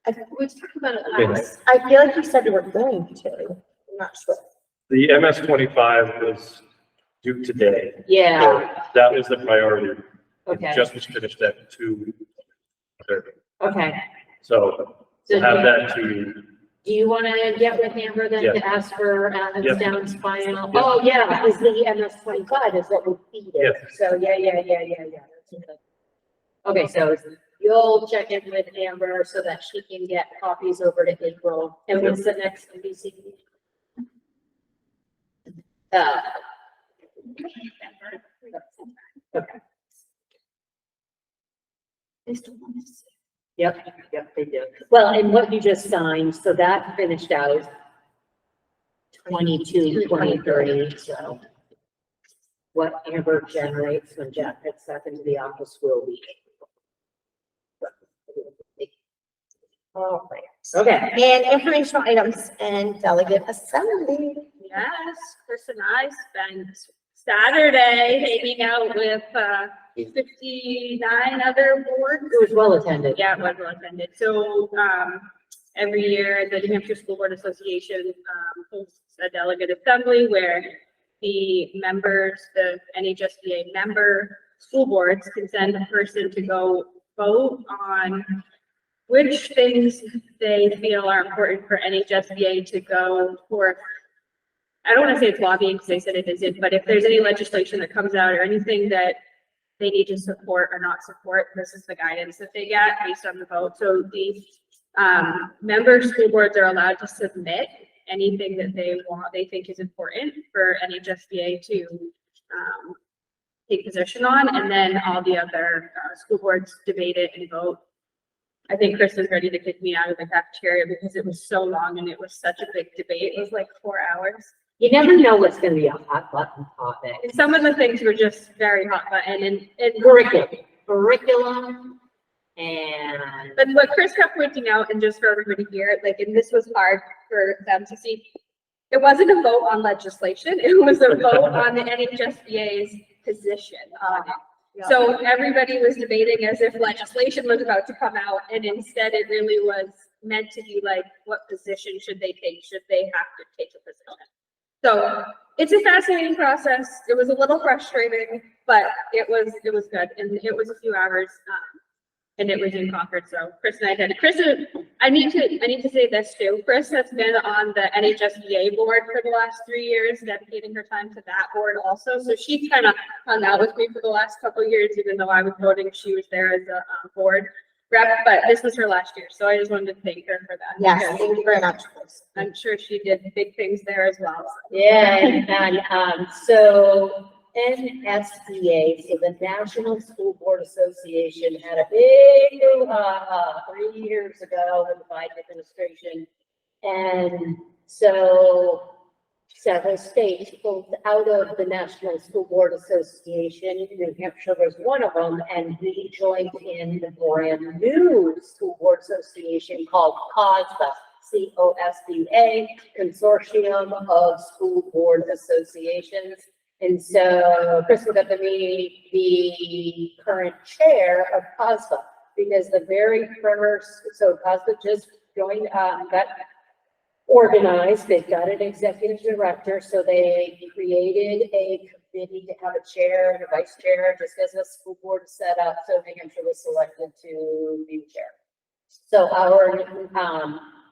D: We talked about it
H: Okay.
D: last.
B: I feel like you said you were going to, I'm not sure.
H: The MS-25 was due today.
F: Yeah,
H: That was the priority. It
F: okay,
H: just was finished at 2:30.
F: okay.
H: So
F: So
H: we'll have
F: do
H: that to you.
F: you want to get with Amber then
H: Yeah.
F: to ask for
H: Yeah.
F: Down's final?
H: Yeah.
F: Oh, yeah, because the MS-25 is what we feed
H: Yeah.
F: it. So, yeah. That's good. Okay, so you'll check in with Amber so that she can get copies over to April. And when's the next NBC? Okay. Yep, they do. Well, and what you just signed, so that finished out 2030, so what Amber generates when Jack gets back into the office will be.
B: All right.
F: Okay.
B: And informational items and delegate assembly.
C: Yes, Chris and I spent Saturday hanging out with 59 other boards.
F: It was well attended.
C: Yeah, it was well attended. So every year, the New Hampshire School Board Association hosts a delegate assembly where the members, the NHSBA member school boards can send a person to go vote on which things they feel are important for NHSBA to go for. I don't want to say it's lobbying because they said it isn't, but if there's any legislation that comes out or anything that they need to support or not support, this is the guidance that they get based on the vote. So the member school boards are allowed to submit anything that they think is important for NHSBA to take position on, and then all the other school boards debate it and vote. I think Chris is ready to kick me out of the cafeteria because it was so long and it was such a big debate. It was like 4 hours.
F: You never know what's gonna be a hot button topic.
C: And some of the things were just very hot button and
F: Curriculum and.
C: but what Chris kept pointing out, and just for everybody here, like, and this was hard for them to see, it wasn't a vote on legislation, it was a vote on the NHSBA's position on it.
I: Yeah.
C: So everybody was debating as if legislation was about to come out, and instead it really was meant to be like, what position should they take? Should they have to take a position? So it's a fascinating process. It was a little frustrating, but it was good, and it was a few hours, and it was in Concord. So Chris and I did. Chris I need to say this too. Chris has been on the NHSBA board for the last 3 years, dedicating her time to that board also. So she kind of hung out with me for the last couple of years, even though I was voting, she was there as a board rep, but this was her last year. So I just wanted to thank her for that.
B: Yes,
C: because
B: thank you very much.
C: I'm sure she did big things there as well.
F: Yeah, and so NSBA, so the National School Board Association, had a big, 3 years ago with the Biden administration. And so several states pulled out of the National School Board Association. New Hampshire was one of them, and we joined in the brand new school board association called COSBA, COSBA, Consortium of School Board Associations. And so Chris got to be the current chair of COSBA, because the very first, so COSBA just joined, got organized, they've got an executive director, so they created a committee to have a chair and a vice chair, just as a school board is set up, so New Hampshire was selected to be chair. So our,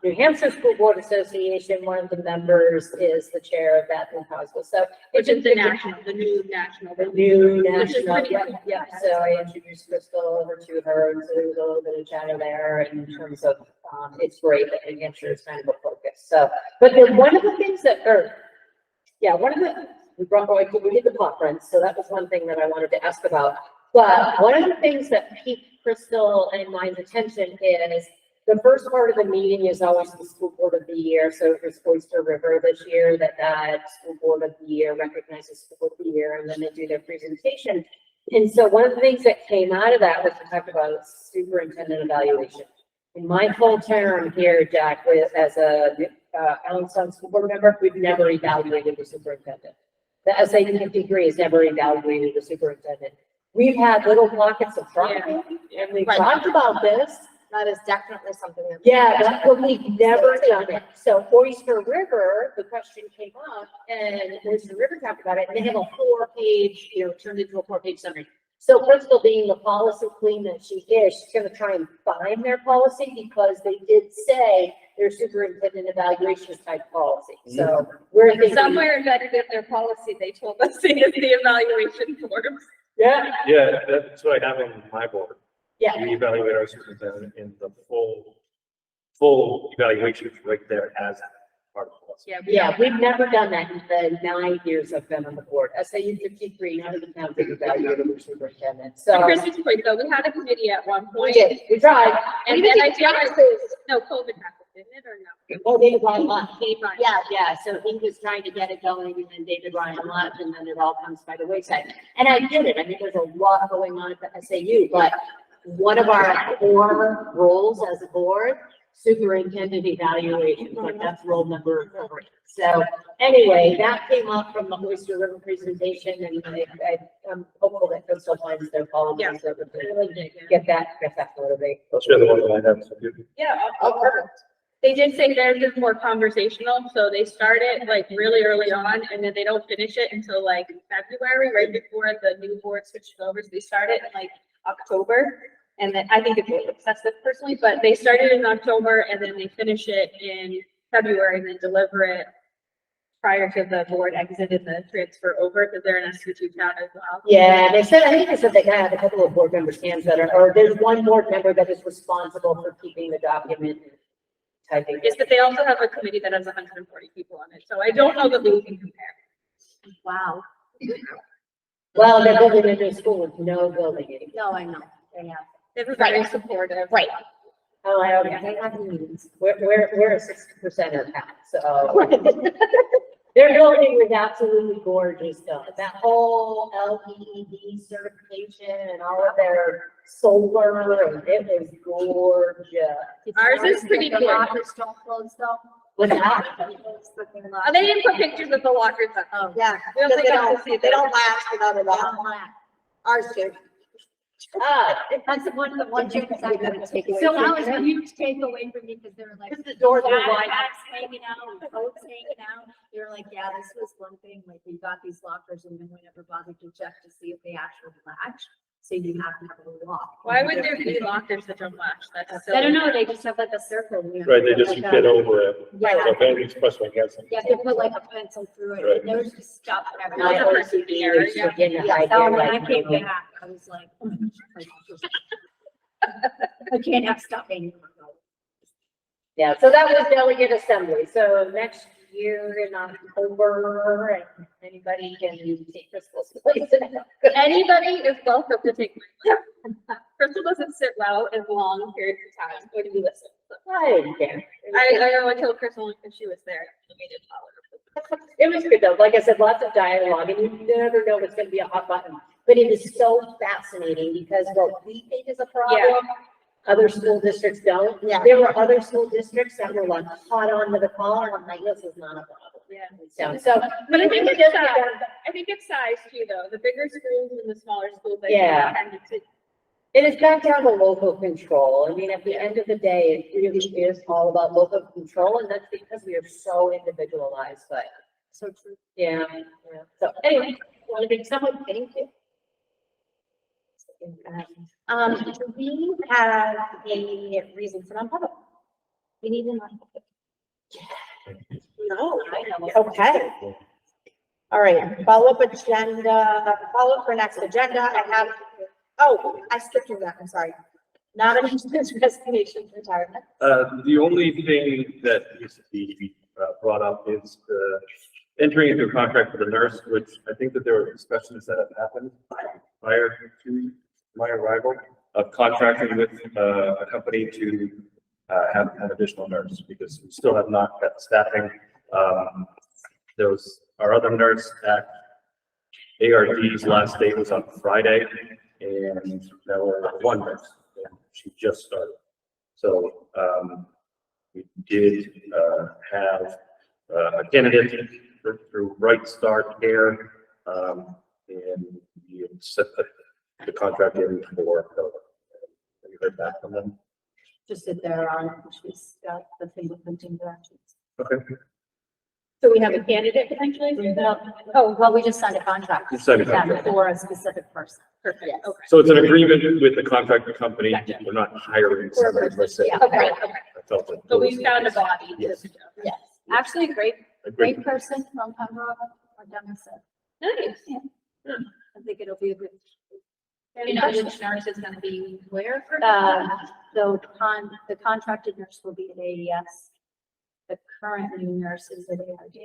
F: New Hampshire School Board Association, one of the members is the chair of that in COSBA, so.
C: Which is the new national. Which is
F: national,
C: pretty
F: yeah,
C: cool.
F: yeah, so I introduced Crystal over to her, and so there was a little bit of chatter there in terms of, it's great that New Hampshire is kind of a focus, so. But then one of the things that, one of the, we did the conference, so that was one thing that I wanted to ask about. But one of the things that piqued Crystal and mine's attention is the first part of the meeting is always the school board of the year. So it was Oyster River this year that school board of the year recognizes school board of the year, and then they do their presentation. And so one of the things that came out of that was to talk about superintendent evaluation. In my whole term here, Jack, as a Allenstown school board member, we've never evaluated the superintendent. The SAT 53 has never evaluated the superintendent. We've had little pockets of trying, and we've talked about this.
B: That is definitely something that.
F: Yeah, but we've never done it. So Oyster River, the question came up, and Oyster River talked about it, and they have a 4-page, turned into a 4-page summary. So Crystal, being the policy queen that she is, she's gonna try and find their policy, because they did say their superintendent evaluation type policy. So we're thinking.
C: Somewhere embedded in their policy, they told us to get the evaluation forms.
F: Yeah.
H: Yeah, that's what I have on my board.
F: Yeah.
H: We evaluate our superintendent in the full evaluation right there as part of the policy.
F: Yeah, we've never done that in the 9 years I've been on the board. SAU 53, none of the towns have evaluated the superintendent. So
C: To Chris's point though, we had a committee at one
F: we
C: point.
F: did, we tried.
C: And then I realized, no, COVID happened, didn't it, or no?
F: Oh, David Ryan left.
C: Dave Ryan.
F: Yeah, so he was trying to get it going, and then David Ryan left, and then it all comes by the wayside. And I get it. I mean, there's a lot going on at the SAU, but one of our core roles as a board, superintendent evaluation, like that's role number 3. So anyway, that came up from the Oyster River presentation, and I'm hopeful that Crystal finds their policies.
C: Yeah.
F: So that they really get that motivated.
H: I'll share the one that I have.
C: Yeah, perfect. They did say theirs is more conversational, so they start it like really early on, and then they don't finish it until like February, right before the new board switches over. So they start it in like October, and then I think it's a little excessive personally, but they started in October and then they finish it in February and then deliver it prior to the board exited the transfer over, because they're an SU2 town as well.
F: Yeah, they said, I think they said they had a couple of board members' hands that are, or there's one board member that is responsible for keeping the document and typing.
C: Is that they also have a committee that has 140 people on it, so I don't know that we can compare.
I: Wow.
F: Well, they're building a new school with no building anymore.
I: No, I know. They have.
C: They're very supportive.
B: Right.
F: Oh, I
I: Yeah,
F: okay.
I: they have meetings.
F: We're a 60% of town, so. Their building was absolutely gorgeous though. That whole LEED certification and all of their solar, and it was gorgeous.
C: Ours is pretty
I: The
C: good.
I: lockers don't close though.
F: What's that?
C: They didn't put pictures of the lockers up.
I: Oh,
B: Yeah,
C: We don't
B: because
C: think
B: they
C: I
B: don't,
C: can see
B: they don't last without a
I: they
B: lock.
I: don't laugh.
B: Ours do.
I: That's the one thing that's not gonna take away.
A: So
I: So
A: that was
I: a huge takeaway for me, because they were like.
F: Because the doors were wide.
I: Backpacks hanging out, coats hanging out. They were like, yeah, this was one thing, like we got these lockers and then we never bothered to check to see if they actually latch.
A: So you have to have a lock.
C: Why would there be lockers that don't latch? That's
A: I don't
C: silly.
A: know, they just have like a circle. you know,
H: Right, they just
A: like
H: get
A: a-
H: over it.
A: Yeah.
H: So if anybody's questioning, I guess.
A: You have to put like a pencil through it,
H: Right.
A: and there's just stuff and
F: My
A: everything.
F: OCD used to get an
A: Yeah,
F: idea
A: so when I
F: like,
A: came back, I was like, oh my gosh, I can't have stuff in.
F: yeah, so that was delegate assembly. So next year in October, and anybody can take Crystal's place.
C: Anybody is welcome to take my place. Crystal doesn't sit well in long periods of time when you listen. So
F: I didn't care.
C: I know I told Crystal because she was there. We didn't follow her.
F: It was good though. Like I said, lots of dialogue, and you never know what's gonna be a hot button. But it is so fascinating because what we think is a problem, other school districts don't.
B: Yeah.
F: There were other school districts that were like hot on to the call, and I'm like, this is not a problem.
C: Yeah.
F: So,
C: But I think
F: we
C: it's
F: just-
C: size. I think it's size too, though. The bigger schools and the smaller schools. I think,
F: Yeah.
C: tend to-
F: It is back down to local control. I mean, at the end of the day, it really is all about local control, and that's because we are so individualized, but.
A: So true.
F: Yeah, yeah. So anyway, want to make someone, thank you.
B: Do we have a reason for non-public? We need a non-public. No, I know. Okay. All right, follow-up agenda, follow-up for next agenda. I have, oh, I skipped through that. I'm sorry. Nominations, resignations, retirement.
H: The only thing that needs to be brought up is entering into a contract with a nurse, which I think that there were discussions that have happened prior to my arrival of contracting with a company to have an additional nurse, because we still have not got staffing. There was our other nurse at ARD's last day was on Friday, and there were one nurse, and she just started. So, we did, have, a candidate through Bright Star Care, and we had set the contract in for, have you heard back from them?
A: Just sit there on, she's got the fingerprinting directions.
H: Okay.
C: So we have a candidate potentially?
A: Oh, well, we just signed a contract.
H: You signed a
A: with them
H: contract.
A: For a specific person.
C: Perfect. Okay.
H: So it's an agreement with the contractor company, we're not hiring somebody per se.
A: Yeah.
C: Okay.
H: I felt that.
C: So we found a body.
H: Yes.
A: Yes, actually, great
H: Agreed.
A: person from Pembroke or Dennison.
C: Nice.
A: I think it'll be a good.
D: You know, which nurse is gonna be where for?
A: The contracted nurse will be at AES. The current new nurse is at ARD.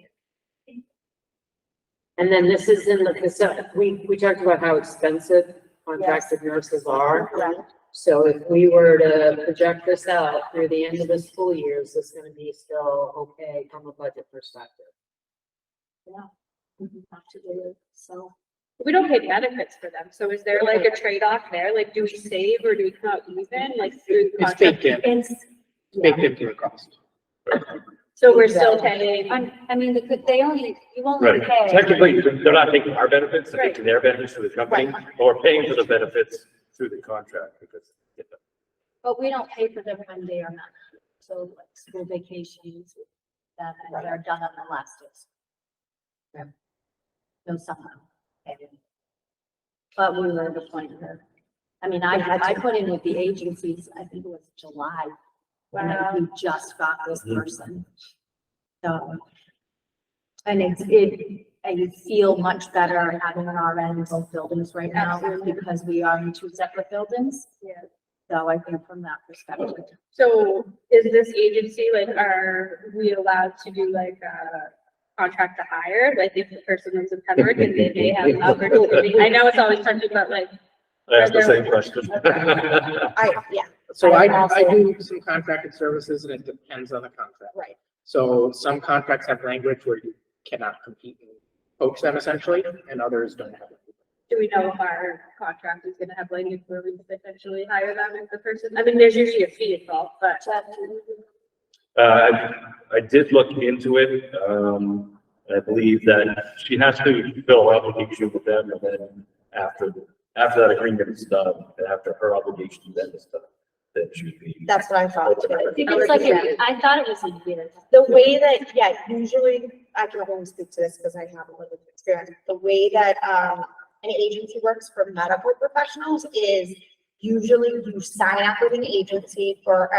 F: And then this is in the, so we talked about how expensive contracted nurses are.
A: Correct.
F: So if we were to project this out through the end of the school year, is this gonna be still okay from a budget perspective?
A: Have to do it, so.
C: We don't pay benefits for them. So is there like a trade-off there? Like, do we save or do we come out even, like through the
E: It's
C: contract?
E: baked in,
A: It's,
E: baked into the cost.
C: So we're still paying.
A: I mean, they only, you only
H: Right,
A: pay.
H: technically, they're not taking our benefits, they're
C: Right.
H: taking their benefits through the company, or we're paying for the benefits through the contract, because.
A: But we don't pay for them when they are not. So like school vacations, that are done on the last days. Yeah. No, somehow. But we were at a point where, I mean, I put in with the agencies, I think it was July. When we just got this person. So. And I feel much better having an RN in both buildings right now because we are in two separate buildings.
C: Yeah.
A: So I think from that perspective.
C: So is this agency, like, are we allowed to do like a contract to hire? Like if the person lives in Pembroke and they may have an opportunity. I know it's always touchy, but like,
H: I asked the same question.
B: Yeah,
E: So
A: I
E: I
A: also-
E: do some contracted services, and it depends on the contract.
B: right.
E: So some contracts have language where you cannot compete and poach them essentially, and others don't have it.
C: do we know if our contract is gonna have language where we could potentially hire them as the person? I mean, there's usually a fee involved, but.
H: I did look into it, I believe that she has to fill an obligation with them, and then after that agreement is done, and after her obligation then is done, then she would be.
B: That's what I thought too.
A: I think it's like, I thought it was a year.
B: The way that, yeah, usually, I can only speak to this because I have a little bit of experience. The way that, an agency works for medical professionals is usually you sign up with an agency for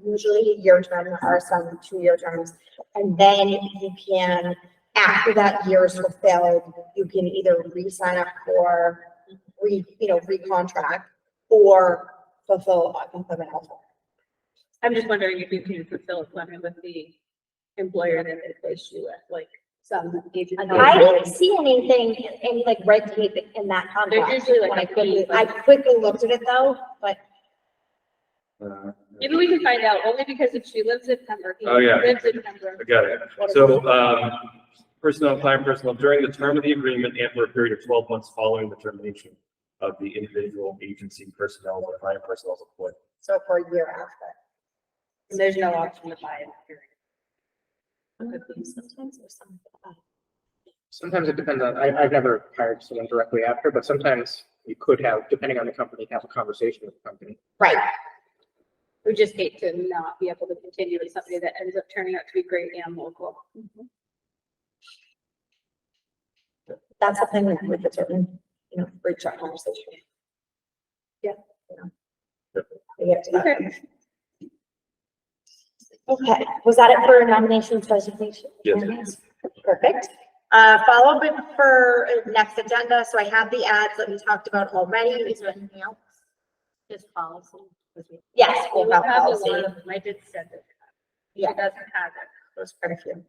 B: usually a year term or some 2-year terms. And then you can, after that year is fulfilled, you can either re-sign up for recontract or fulfill employment elsewhere.
C: I'm just wondering if you can fulfill employment with the employer that they placed you with, like some agency.
B: I didn't see anything, any like red tape in that contract.
C: There's usually like
B: When
C: a
B: I quickly looked at it though, but
C: Maybe we can find out, only because if she lives in Pembroke. he
H: Oh, yeah.
C: Lives in Pembroke.
H: I got it. So, personnel, client personnel, during the term of the agreement and for a period of 12 months following the termination of the individual agency personnel or client personnel's employment.
B: so for a year after.
C: And there's no option to buy it.
B: Sometimes or something.
E: Sometimes it depends on, I've never hired someone directly after, but sometimes you could have, depending on the company, have a conversation with the company.
B: Right.
C: We just hate to not be able to continue with somebody that ends up turning out to be great and local.
B: That's something we could certainly, reach out conversation.
C: Yeah.
B: We get to that. Okay, was that it for nominations, resignation?
H: Yes.
B: Perfect. Follow up for next agenda. So I have the ads that we talked about already. Is there anything else?
F: Just policy.
B: Yes, we'll
C: We'll
B: have
C: have a
B: policy.
C: lot of them. I did send it. She
B: Yeah,
C: doesn't have it.
B: there's quite a few.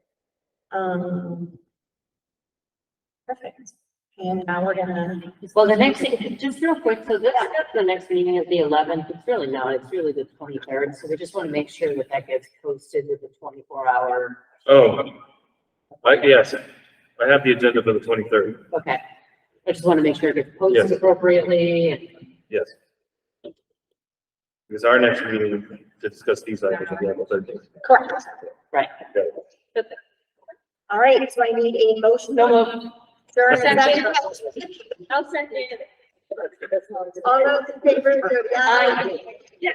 B: Perfect. And now we're gonna.
F: Well, the next, just real quick, so this, the next meeting is the 11th. It's really not, it's really the 23rd. So we just want to make sure that that gets posted with the 24-hour.
H: Oh, yes, I have the agenda for the 23rd.
F: Okay. I just want to make sure it gets posted
H: Yes.
F: appropriately. And
H: Yes. Because our next meeting to discuss these items will be on the 13th.
B: Correct.
F: Right.
B: All right, so I need a motion.
F: So moved.
B: Sure,
C: Second.
B: second.
C: I'll send it.
B: All those in favor, vote aye.
C: Yeah.